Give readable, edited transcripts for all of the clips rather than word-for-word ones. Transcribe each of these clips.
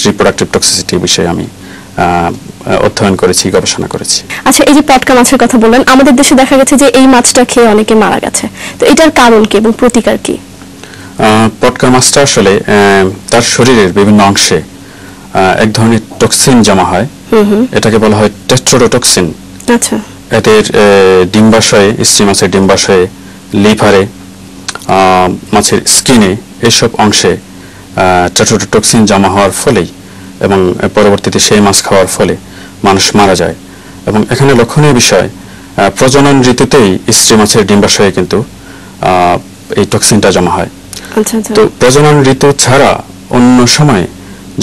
Reproductive toxicity বিষয়ে আমি অধ্যয়ন করেছি, গবেষণা করেছি। আচ্ছা, এই যে পটকা মাছের কথা বললেন, আমাদের দেশে দেখা গেছে যে এই মাছটা খেয়ে অনেকে মারা গেছে, তো এটার কারণ কি এবং প্রতিকার কি? পটকা মাছটা আসলে তার শরীরের বিভিন্ন অংশে এক ধরনের টক্সিন জমা হয়, এটাকে বলা হয় টেট্রোডোটক্সিন। আচ্ছা। এদের ডিম্বাশয়ে, স্ত্রী মাছের ডিম্বাশয়ে, লিভারে, মাছের স্কিনে, এইসব অংশে টেট্রোডোটক্সিন জমা হওয়ার ফলেই এবং পরবর্তীতে সেই মাছ খাওয়ার ফলে মানুষ মারা যায়। এবং এখানে লক্ষণীয় বিষয়, প্রজনন ঋতুতেই স্ত্রী মাছের ডিম্বাশয়ে কিন্তু এই টক্সিনটা জমা হয়। তো প্রজনন ঋতু ছাড়া অন্য সময়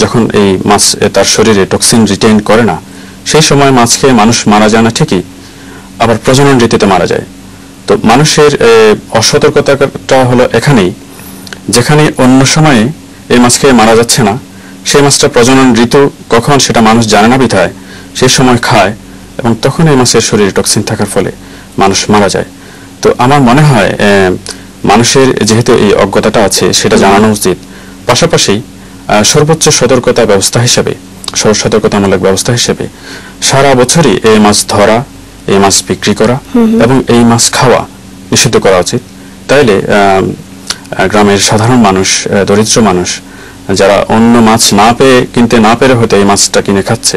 যখন এই মাছ তার শরীরে টক্সিন রিটেইন করে না, সেই সময় মাছ খেয়ে মানুষ মারা যায় না ঠিকই, আবার প্রজনন ঋতুতে মারা যায়। তো মানুষের অসতর্কতাটা হলো এখানেই, যেখানে অন্য সময়ে এই মাছ খেয়ে মারা যাচ্ছে না, সেই মাছটা প্রজনন ঋতু কখন সেটা মানুষ জানে না বিধায় সেই সময় খায়, এবং তখন এই মাছের শরীরে টক্সিন থাকার ফলে মানুষ মারা যায়। তো আমার মনে হয় মানুষের যেহেতু এই অজ্ঞতাটা আছে সেটা জানানো উচিত, পাশাপাশি সর্বোচ্চ সতর্কতা ব্যবস্থা হিসেবে, সতর্কতামূলক ব্যবস্থা হিসেবে সারা বছরই এই মাছ ধরা, এই মাছ বিক্রি করা এবং এই মাছ খাওয়া নিষিদ্ধ করা উচিত। তাইলে গ্রামের সাধারণ মানুষ, দরিদ্র মানুষ যারা অন্য মাছ না পেয়ে, কিনতে না পেরে হয়তো এই মাছটা কিনে খাচ্ছে।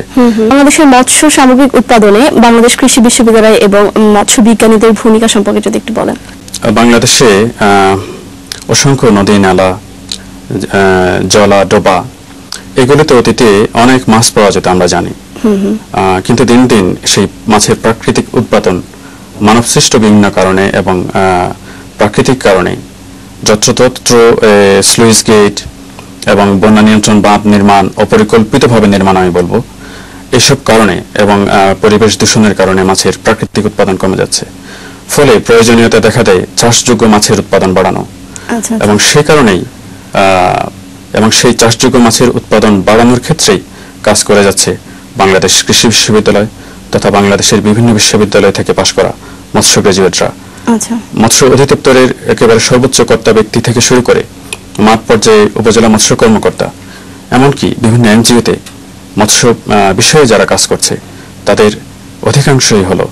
বাংলাদেশের মৎস্য সামগ্রিক উৎপাদনে বাংলাদেশ কৃষি বিশ্ববিদ্যালয় এবং মৎস্য বিজ্ঞানীদের ভূমিকা সম্পর্কে যদি একটু বলেন। বাংলাদেশে অসংখ্য নদী, নালা, জলা, ডোবা, এগুলোতে অতীতে অনেক মাছ পাওয়া যেত আমরা জানি, কিন্তু দিন দিন সেই মাছের প্রাকৃতিক উৎপাদন মানবসৃষ্ট বিভিন্ন কারণে এবং প্রাকৃতিক কারণে, যত্রতত্র স্লুইস গেট এবং বন্যা নিয়ন্ত্রণ বাঁধ নির্মাণ, অপরিকল্পিতভাবে নির্মাণ আমি বলবো, এসব কারণে এবং পরিবেশ দূষণের কারণে মাছের প্রাকৃতিক উৎপাদন কমে যাচ্ছে। ফলে প্রয়োজনীয়তা দেখা দেয় চাষযোগ্য মাছের উৎপাদন বাড়ানো, এবং সেই কারণেই সেই চাষযোগ্য মাছের উৎপাদন বাড়ানোর ক্ষেত্রেই কাজ করে যাচ্ছে বাংলাদেশ কৃষি বিশ্ববিদ্যালয় তথা বাংলাদেশের বিভিন্ন বিশ্ববিদ্যালয় থেকে পাশ করা মৎস্য গ্রাজুয়েটরা। মৎস্য অধিদপ্তরের একেবারে সর্বোচ্চ কর্তা ব্যক্তি থেকে শুরু করে মাঠ পর্যায়ে উপজেলা মৎস্য কর্মকর্তা, এমনকি বিভিন্ন এনজিওতে মৎস্য বিষয়ে যারা কাজ করছে, তাদের অধিকাংশই হলো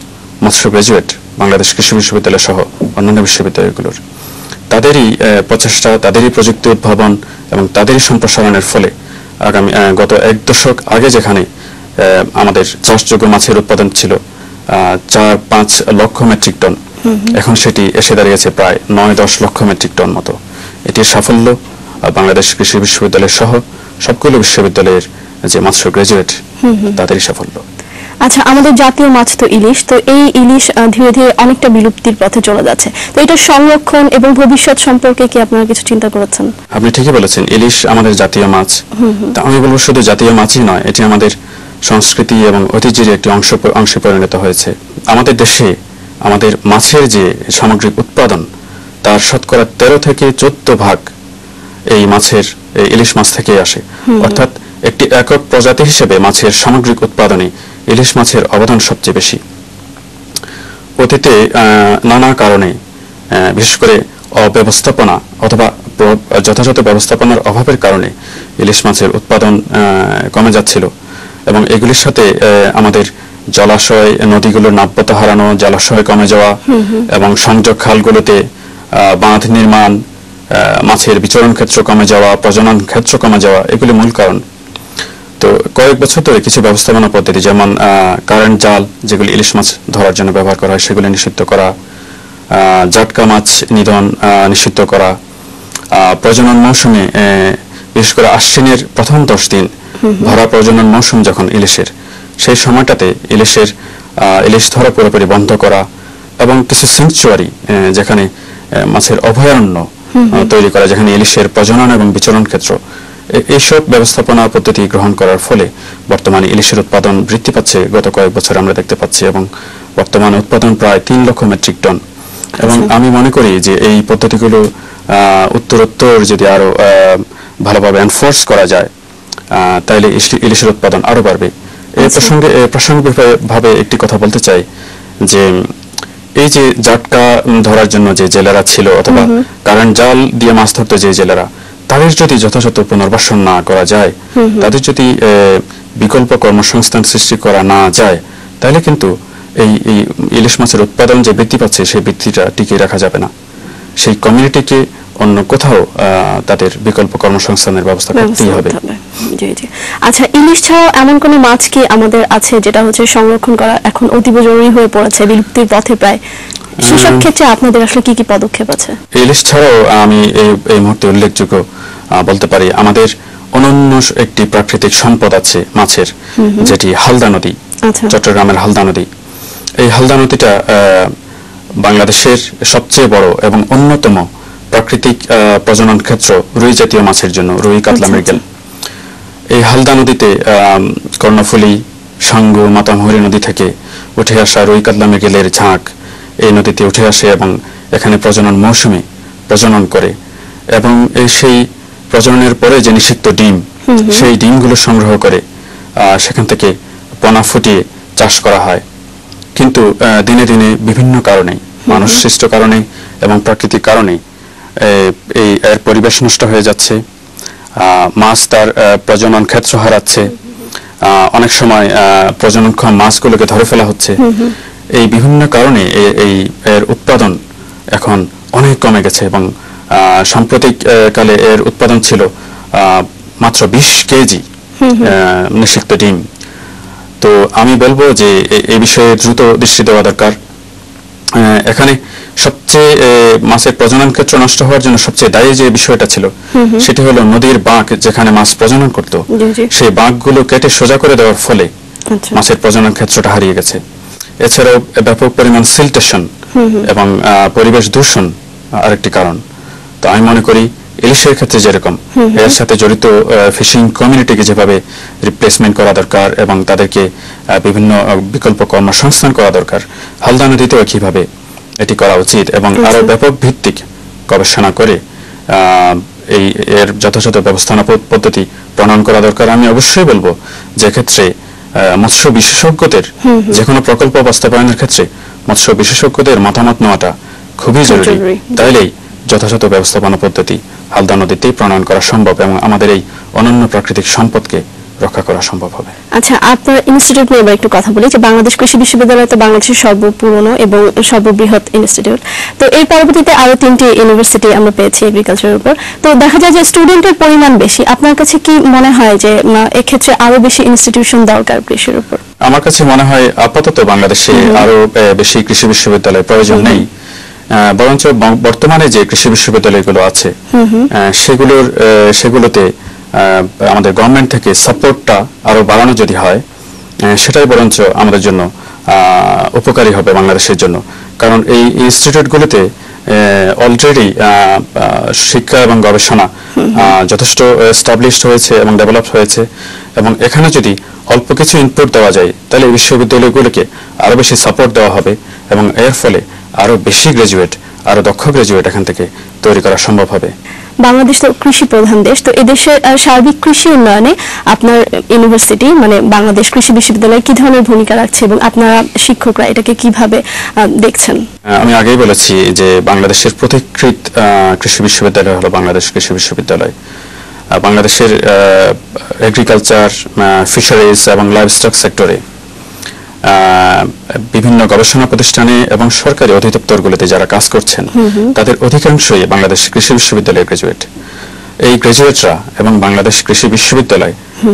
মৎস্য গ্রাজুয়েট বাংলাদেশ কৃষি বিশ্ববিদ্যালয় সহ অন্যান্য বিশ্ববিদ্যালয়গুলোর। তাদেরই প্রচেষ্টা, তাদেরই প্রযুক্তি উদ্ভাবন এবং তাদেরই সম্প্রসারণের ফলে গত এক দশক আগে যেখানে আমাদের চাষযোগ্য মাছের উৎপাদন ছিল 4-5 লক্ষ মেট্রিক টন, এখন সেটি এসে দাঁড়িয়েছে প্রায় 9-10 লক্ষ মেট্রিক টন মতো। এটির সাফল্য বাংলাদেশ কৃষি বিশ্ববিদ্যালয় সহ সবগুলো বিশ্ববিদ্যালয়ের যে মৎস্য গ্রাজুয়েট, তাদেরই সাফল্য। আচ্ছা, আমাদের জাতীয় মাছ তো ইলিশ, তো এই ইলিশ ধীরে ধীরে অনেকটা বিলুপ্তির পথে চলে যাচ্ছে, তো এটা সংরক্ষণ এবং ভবিষ্যৎ সম্পর্কে কি আপনারা কিছু চিন্তা করেছেন? আপনি ঠিকই বলেছেন, ইলিশ আমাদের জাতীয় মাছ। তা আমি বলবো শুধু জাতীয় মাছই নয়, এটি আমাদের সংস্কৃতি এবং ঐতিহ্যের একটি অংশে পরিণত হয়েছে। আমাদের দেশে আমাদের মাছের যে সামগ্রিক উৎপাদন, তার শতকরা 13 থেকে 14 ভাগ এই মাছের, ইলিশ মাছ থেকে আসে। অর্থাৎ একটি একক প্রজাতি হিসেবে মাছের সামগ্রিক উৎপাদনে ইলিশ মাছের অবদান সবচেয়ে বেশি। অতীতে নানা কারণে, বিশেষ করে অব্যবস্থাপনা অথবা যথাযথ ব্যবস্থাপনার অভাবের কারণে ইলিশ মাছের উৎপাদন কমে যাচ্ছিল, এবং এগুলির সাথে আমাদের জলাশয়, নদীগুলোর নাব্যতা হারানো, জলাশয় কমে যাওয়া এবং সংযোগ খালগুলোতে বাঁধ নির্মাণ, মাছের বিচরণ ক্ষেত্র কমে যাওয়া, প্রজনন ক্ষেত্র কমে যাওয়া, এগুলি মূল কারণ। তো কয়েক বছর ধরে কিছু ব্যবস্থাপনা পদ্ধতি, যেমন কারেন্ট জাল, যেগুলি ইলিশ মাছ ধরার জন্য ব্যবহার করা হয়, সেগুলি নিষিদ্ধ করা, জাটকা মাছ নিধন নিষিদ্ধ করা, প্রজনন মৌসুমে বিশেষ করে আশ্বিনের প্রথম 10 দিন ভরা প্রজনন মৌসুম যখন ইলিশের, সেই সময়টাতে ইলিশ ধরা পুরোপুরি বন্ধ করা, এবং কিছু স্যাংচুয়ারি, যেখানে মাছের অভয়ারণ্য তৈরি করা, যেখানে ইলিশের প্রজনন এবং বিচরণ ক্ষেত্র, এইসব ব্যবস্থাপনা পদ্ধতি গ্রহণ করার ফলে বর্তমানে ইলিশের উৎপাদন বৃদ্ধি পাচ্ছে। গত কয়েক বছর আমরা দেখতে পাচ্ছি, এবং বর্তমানে উৎপাদন প্রায় 3 লক্ষ মেট্রিক টন। এবং আমি মনে করি যে এই পদ্ধতিগুলো উত্তরোত্তর যদি আরো ভালোভাবে এনফোর্স করা যায়, তাহলে ইলিশের উৎপাদন আরো বাড়বে। এই প্রসঙ্গে প্রাসঙ্গিকভাবে একটি কথা বলতে চাই যে এই যে জাটকা ধরার জন্য যে জেলেরা ছিল, অথবা কারেন্ট জাল দিয়ে মাছ ধরতো যে জেলেরা, তাদের যদি যথাযথ পুনর্বাসন না করা যায়, তাদের যদি বিকল্প কর্মসংস্থান সৃষ্টি করা না যায়, তাহলে কিন্তু এই ইলিশ মাছের উৎপাদন যে বৃদ্ধি পাচ্ছে সেই বৃদ্ধিটা টিকিয়ে রাখা যাবে না। সেই কমিউনিটিকে অন্য কোথাও তাদের বিকল্প কর্মসংস্থানের ব্যবস্থা করতেই হবে। জি জি। আচ্ছা, ইলিশ ছাড়াও এমন কোন মাছ কি আমাদের আছে যেটা হচ্ছে সংরক্ষণ করা এখন অতীব জরুরি হয়ে পড়েছে, বিলুপ্তির পথে প্রায়? সেসব ক্ষেত্রে আপনাদের আসলে কি কি পদক্ষেপ আছে? ইলিশ ছাড়াও আমি এই মুহূর্তে উল্লেখযোগ্য বলতে পারি, আমাদের অনন্য একটি প্রাকৃতিক সম্পদ আছে মাছের, যেটি হালদা নদী, চট্টগ্রামের হালদা নদী। এই হালদা নদীটা বাংলাদেশের সবচেয়ে বড় এবং অন্যতম প্রাকৃতিক প্রজনন ক্ষেত্র রুই জাতীয় মাছের জন্য, রুই, কাতলা, মৃগেল। এই হালদা নদীতে কর্ণফুলী, সাঙ্গু, মাতামুহুরী নদী থেকে উঠে আসা রুই, কাতলা, মৃগেলের ঝাঁক এই নদীতে উঠে আসে এবং এখানে প্রজনন মৌসুমে প্রজনন করে, এবং সেই প্রজননের পরে যে নিষিক্ত ডিম, সেই ডিমগুলো সংগ্রহ করে সেখান থেকে পোনা ফুটিয়ে চাষ করা হয়। কিন্তু দিনে দিনে বিভিন্ন কারণে, মানুষ সৃষ্ট কারণে এবং প্রাকৃতিক কারণে এর পরিবেশ নষ্ট হয়ে যাচ্ছে, মাছ তার প্রজনন ক্ষেত্র হারাচ্ছে, অনেক সময় প্রজননক্ষম মাছগুলোকে ধরে ফেলা হচ্ছে। এই বিভিন্ন কারণে এর উৎপাদন এখন অনেক কমে গেছে এবং সাম্প্রতিক কালে এর উৎপাদন ছিল মাত্র 20 কেজি নিষিক্ত ডিম। তো আমি বলবো যে এই বিষয়ে দ্রুত দৃষ্টি দেওয়া দরকার। এখানে সবচেয়ে মাছের প্রজনন ক্ষেত্র নষ্ট হওয়ার জন্য সবচেয়ে দায়ী যে বিষয়টা ছিল, সেটি হলো নদীর বাঁক যেখানে মাছ প্রজনন করত, সেই বাঁকগুলো কেটে সোজা করে দেওয়ার ফলে মাছের প্রজনন ক্ষেত্রটা হারিয়ে গেছে। এছাড়াও ব্যাপক পরিমাণ সিল্টেশন এবং পরিবেশ দূষণ আরেকটি কারণ। তো আমি মনে করি ইলিশের ক্ষেত্রে যেরকম এর সাথে জড়িত ফিশিং কমিউনিটিকে যেভাবে রিপ্লেসমেন্ট করা দরকার এবং তাদেরকে বিভিন্ন বিকল্প কর্মসংস্থান করা দরকার, হালদা নদীতেও একইভাবে এটি করা উচিত এবং আরো ব্যাপক ভিত্তিক গবেষণা করে এর যথাযথ ব্যবস্থাপনা পদ্ধতি প্রণয়ন করা দরকার। আমি অবশ্যই বলবো যে ক্ষেত্রে মৎস্য বিশেষজ্ঞদের যে কোনো প্রকল্প বাস্তবায়নের ক্ষেত্রে মৎস্য বিশেষজ্ঞদের মতামত নেওয়াটা খুবই জরুরি। তাইলেই যথাযথ ব্যবস্থাপনা পদ্ধতি হালদা নদীতেই প্রণয়ন করা সম্ভব এবং আমাদের এই অনন্য প্রাকৃতিক সম্পদকে রক্ষা করা সম্ভব হবে। আচ্ছা, আপনার ইনস্টিটিউট নিয়ে একটু কথা বলি। যে বাংলাদেশ কৃষি বিশ্ববিদ্যালয় তো বাংলাদেশের সর্বপুরনো এবং সর্ববৃহৎ ইনস্টিটিউট। তো এর পরবর্তীতে আরো 3টি ইউনিভার্সিটি আমরা পেয়েছি এগ্রিকালচারের উপর। তো দেখা যায় যে স্টুডেন্টের পরিমাণ বেশি। আপনার কাছে কি মনে হয় যে এক্ষেত্রে আরো বেশি ইনস্টিটিউশন দরকার কৃষির উপর? আমার কাছে মনে হয় আপাতত বাংলাদেশে আরো বেশি কৃষি বিশ্ববিদ্যালয় প্রয়োজন নেই, বরঞ্চ বর্তমানে যে কৃষি বিশ্ববিদ্যালয়গুলো আছে সেগুলোতে আমাদের গভর্নমেন্ট থেকে সাপোর্টটা আরো বাড়ানো যদি হয়, সেটাই বরঞ্চ আমাদের জন্য উপকারী হবে বাংলাদেশের জন্য। কারণ এই ইনস্টিটিউটগুলোতে অলরেডি শিক্ষা এবং গবেষণা যথেষ্ট এস্টাবলিশড হয়েছে এবং ডেভেলপ হয়েছে, এবং এখানে যদি অল্প কিছু ইনপুট দেওয়া যায় তাহলে এই বিশ্ববিদ্যালয়গুলোকে আরো বেশি সাপোর্ট দেওয়া হবে এবং এর ফলে আরো বেশি গ্রাজুয়েট, আরো দক্ষ গ্রাজুয়েট এখান থেকে তৈরি করা সম্ভব হবে। বাংলাদেশ তো কৃষি প্রধান দেশ, তো এদেশের সার্বিক কৃষি উন্নয়নে আপনার ইউনিভার্সিটি মানে বাংলাদেশ কৃষি বিশ্ববিদ্যালয় কি ধরনের ভূমিকা রাখছে এবং আপনারা শিক্ষকরা এটাকে কিভাবে দেখছেন? আমি আগেই বলেছি যে বাংলাদেশের প্রতিকৃত কৃষি বিশ্ববিদ্যালয় হলো বাংলাদেশ কৃষি বিশ্ববিদ্যালয়। বাংলাদেশের এগ্রিকালচার, ফিশারিজ এবং লাইভস্টক সেক্টরে বিভিন্ন গবেষণা প্রতিষ্ঠানে এবং সরকারি অধিদপ্তরগুলোতে যারা কাজ করছেন তাদের অধিকাংশই বাংলাদেশ কৃষি বিশ্ববিদ্যালয়ের গ্রাজুয়েট। এই গ্রাজুয়েটরা এবং বাংলাদেশ কৃষি বিশ্ববিদ্যালয়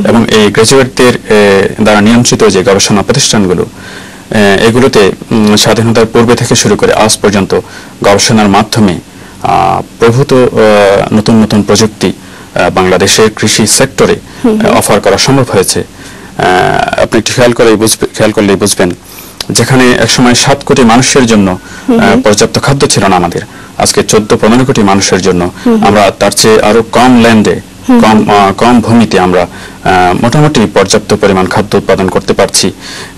এবং এই গ্রাজুয়েটদের দ্বারা নিয়ন্ত্রিত যে গবেষণা প্রতিষ্ঠানগুলো, এগুলোতে স্বাধীনতার পূর্বে থেকে শুরু করে আজ পর্যন্ত গবেষণার মাধ্যমে প্রভূত নতুন নতুন প্রযুক্তি বাংলাদেশের কৃষি সেক্টরে অফার করা সম্ভব হয়েছে। আপনি একটু খেয়াল করলেই বুঝবেন, যেখানে একসময় 7 কোটি মানুষের জন্য পর্যাপ্ত খাদ্য ছিল না আমাদের, আজকে 14-15 কোটি মানুষের জন্য আমরা তার চেয়ে আরো কম ল্যান্ডে, কম ভূমিতে আমরা মোটামুটি পর্যাপ্ত পরিমাণ খাদ্য উৎপাদন করতে পারছি।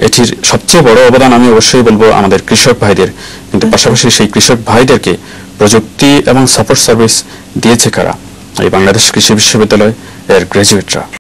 এটির সবচেয়ে বড় অবদান আমি অবশ্যই বলবো আমাদের কৃষক ভাইদের, কিন্তু পাশাপাশি সেই কৃষক ভাইদেরকে প্রযুক্তি এবং সাপোর্ট সার্ভিস দিয়েছে কারা? এই বাংলাদেশ কৃষি বিশ্ববিদ্যালয় এর গ্রাজুয়েটরা।